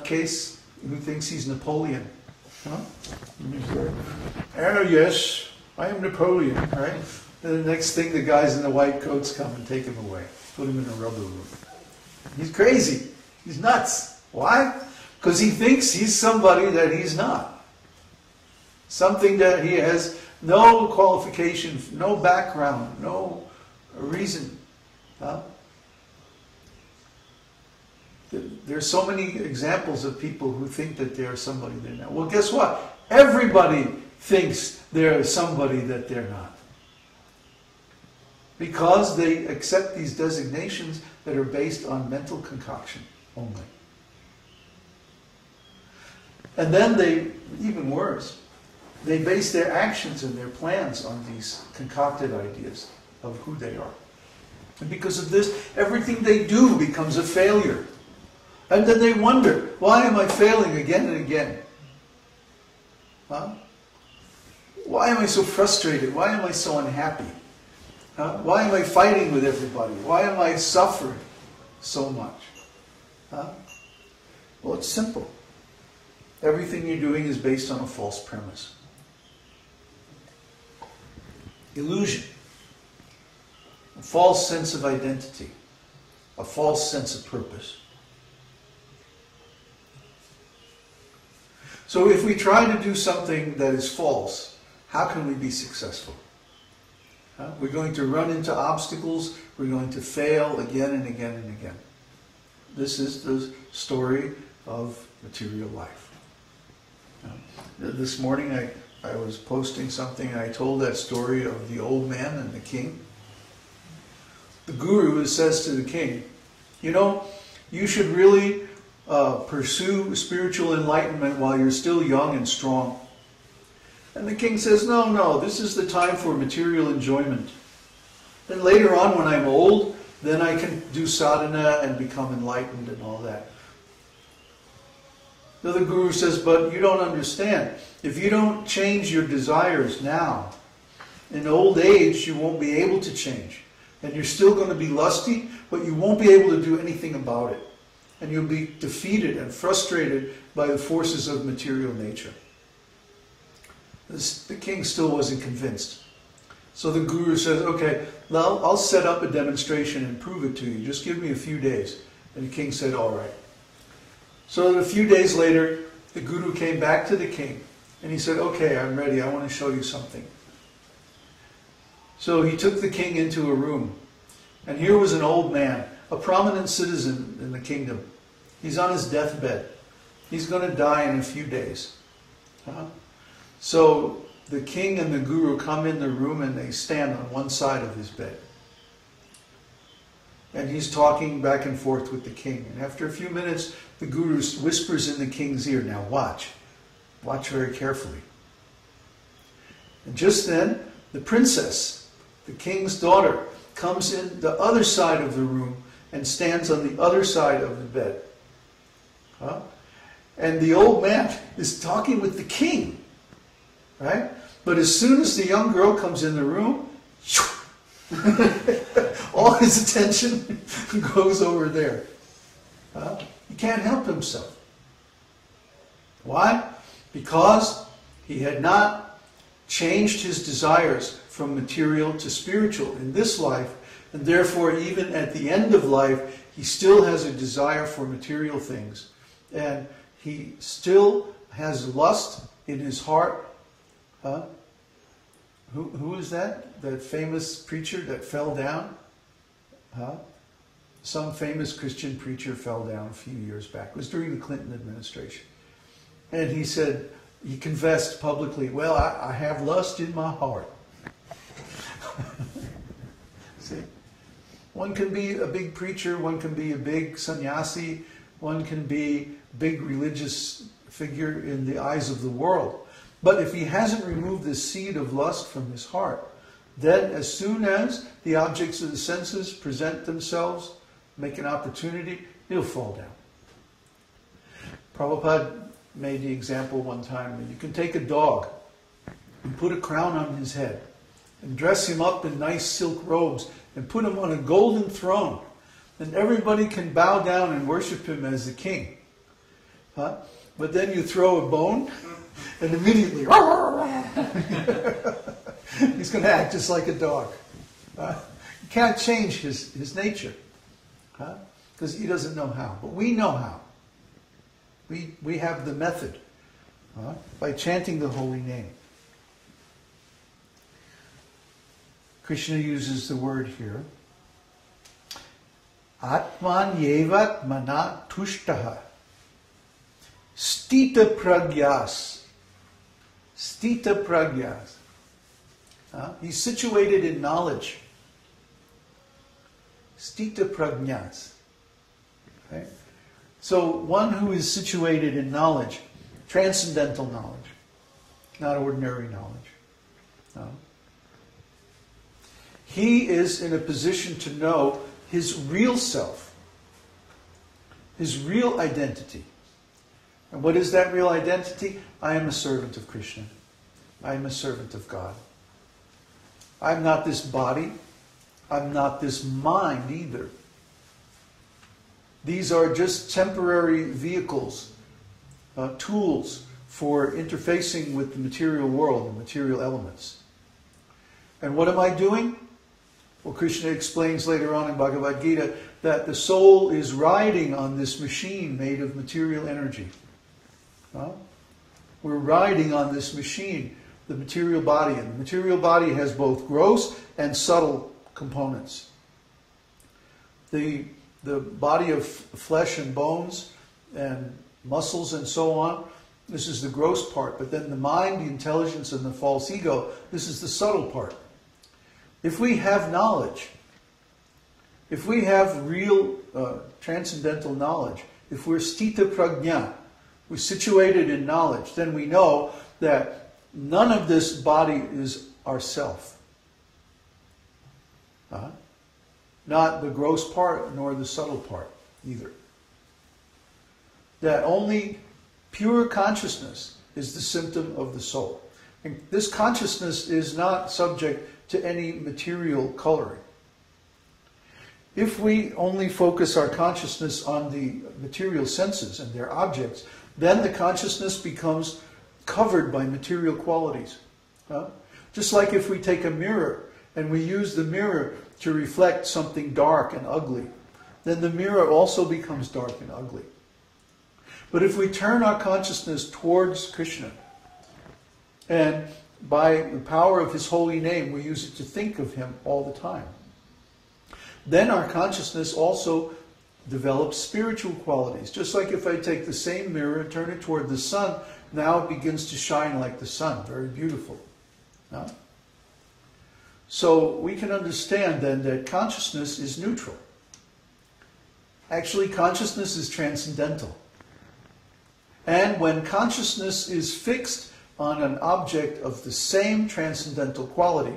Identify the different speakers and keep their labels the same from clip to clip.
Speaker 1: Case who thinks he's Napoleon. Huh? Yes, I am Napoleon, right? And the next thing, the guys in the white coats come and take him away, put him in a rubber room. He's crazy. He's nuts. Why? Because he thinks he's somebody that he's not. Something that he has no qualification, no background, no reason. Huh? There's so many examples of people who think that they're somebody they're not. Well, guess what? Everybody thinks they're somebody that they're not. Because they accept these designations that are based on mental concoction only. And then they, even worse, they base their actions and their plans on these concocted ideas of who they are. And because of this, everything they do becomes a failure. And then they wonder, why am I failing again and again? Huh? Why am I so frustrated? Why am I so unhappy? Huh? Why am I fighting with everybody? Why am I suffering so much? Huh? Well, it's simple. Everything you're doing is based on a false premise. Illusion. A false sense of identity. A false sense of purpose. So if we try to do something that is false, how can we be successful? We're going to run into obstacles. We're going to fail again and again and again. This is the story of material life. This morning I was posting something and I told that story of the old man and the king. The guru says to the king, you know, you should really pursue spiritual enlightenment while you're still young and strong. And the king says, no, this is the time for material enjoyment. Then later on, when I'm old, then I can do sadhana and become enlightened and all that. So the guru says, but you don't understand. If you don't change your desires now, in old age you won't be able to change. And you're still going to be lusty, but you won't be able to do anything about it. And you'll be defeated and frustrated by the forces of material nature. The king still wasn't convinced. So the guru says, okay, now I'll set up a demonstration and prove it to you. Just give me a few days. And the king said, all right. So a few days later, the guru came back to the king. And he said, okay, I'm ready. I want to show you something. So he took the king into a room. And here was an old man, a prominent citizen in the kingdom. He's on his deathbed. He's going to die in a few days. So the king and the guru come in the room and they stand on one side of his bed. And he's talking back and forth with the king. And after a few minutes, the guru whispers in the king's ear, now watch. Watch very carefully. And just then, the princess, the king's daughter, comes in the other side of the room and stands on the other side of the bed. And the old man is talking with the king. Right? But as soon as the young girl comes in the room, all his attention goes over there. He can't help himself. Why? Because he had not changed his desires from material to spiritual in this life, and therefore even at the end of life he still has a desire for material things, and he still has lust in his heart. Who is that? That famous preacher that fell down? Some famous Christian preacher fell down a few years back. It was during the Clinton administration. And he said, he confessed publicly, well, I have lust in my heart. See? One can be a big preacher, one can be a big sannyasi, one can be a big religious figure in the eyes of the world. But if he hasn't removed the seed of lust from his heart, then as soon as the objects of the senses present themselves, make an opportunity, he'll fall down. Prabhupada made the example one time that you can take a dog and put a crown on his head and dress him up in nice silk robes and put him on a golden throne, and everybody can bow down and worship him as the king. Huh? But then you throw a bone, and immediately, he's going to act just like a dog. You can't change his nature, because he doesn't know how. But we know how. We have the method, by chanting the holy name. Krishna uses the word here. Atman yevat mana tushtaha. Stita pragyas. Stita pragyas. He's situated in knowledge. Stita prajñas. Okay? So one who is situated in knowledge, transcendental knowledge, not ordinary knowledge. No. He is in a position to know his real self, his real identity. And what is that real identity? I am a servant of Krishna. I am a servant of God. I'm not this body. I'm not this mind either. These are just temporary vehicles, tools for interfacing with the material world, the material elements. And what am I doing? Well, Krishna explains later on in Bhagavad-gita that the soul is riding on this machine made of material energy. We're riding on this machine, the material body. And the material body has both gross and subtle components. The body of flesh and bones and muscles and so on, this is the gross part. But then the mind, the intelligence, and the false ego, this is the subtle part. If we have knowledge, if we have real transcendental knowledge, if we're stita prajna, we're situated in knowledge, then we know that none of this body is ourself. Not the gross part nor the subtle part either. That only pure consciousness is the symptom of the soul. And this consciousness is not subject to any material coloring. If we only focus our consciousness on the material senses and their objects, then the consciousness becomes covered by material qualities. Just like if we take a mirror and we use the mirror to reflect something dark and ugly, then the mirror also becomes dark and ugly. But if we turn our consciousness towards Krishna, and by the power of His holy name we use it to think of Him all the time, then our consciousness also develops spiritual qualities. Just like if I take the same mirror and turn it toward the sun, now it begins to shine like the sun. Very beautiful. So we can understand then that consciousness is neutral. Actually, consciousness is transcendental. And when consciousness is fixed on an object of the same transcendental quality,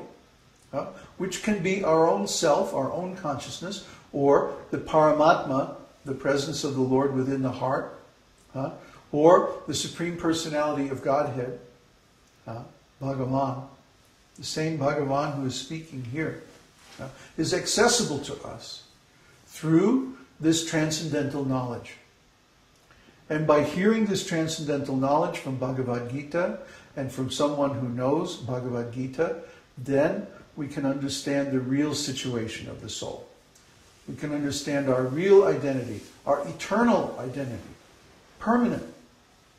Speaker 1: which can be our own self, our own consciousness, or the Paramatma, the presence of the Lord within the heart, or the Supreme Personality of Godhead, Bhagavan, the same Bhagavan who is speaking here, is accessible to us through this transcendental knowledge. And by hearing this transcendental knowledge from Bhagavad-gita and from someone who knows Bhagavad-gita, then we can understand the real situation of the soul. We can understand our real identity, our eternal identity, permanent,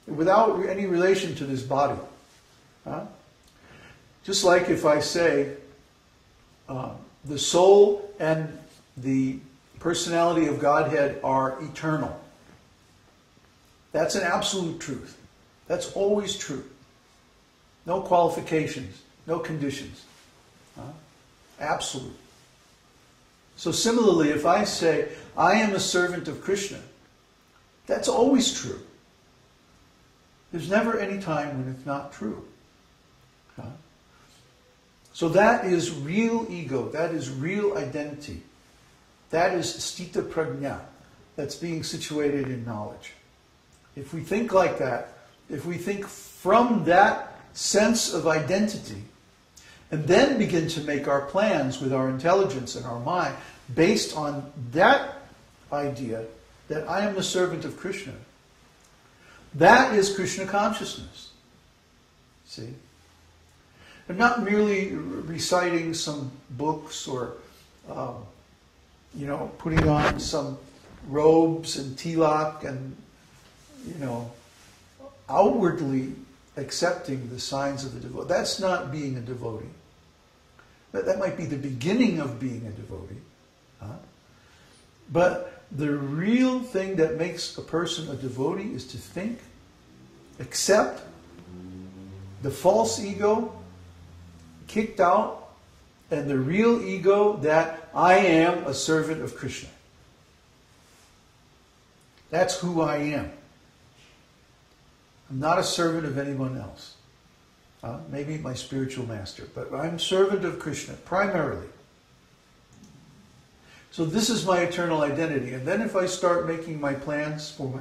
Speaker 1: without any relation to this body. Just like if I say the soul and the personality of Godhead are eternal. That's an absolute truth. That's always true. No qualifications, no conditions. Absolute. So similarly, if I say, I am a servant of Krishna, that's always true. There's never any time when it's not true. So that is real ego. That is real identity. That is stita prajna. That's being situated in knowledge. If we think like that, if we think from that sense of identity, and then begin to make our plans with our intelligence and our mind based on that idea that I am the servant of Krishna, That is Krishna consciousness. See? And not merely reciting some books or, putting on some robes and tilak and, outwardly accepting the signs of the devotee. That's not being a devotee. That might be the beginning of being a devotee. But the real thing that makes a person a devotee is to think, accept the false ego, kicked out, and the real ego that I am a servant of Krishna. That's who I am. I'm not a servant of anyone else. Maybe my spiritual master, but I'm servant of Krishna, primarily. So this is my eternal identity. And then if I start making my plans for my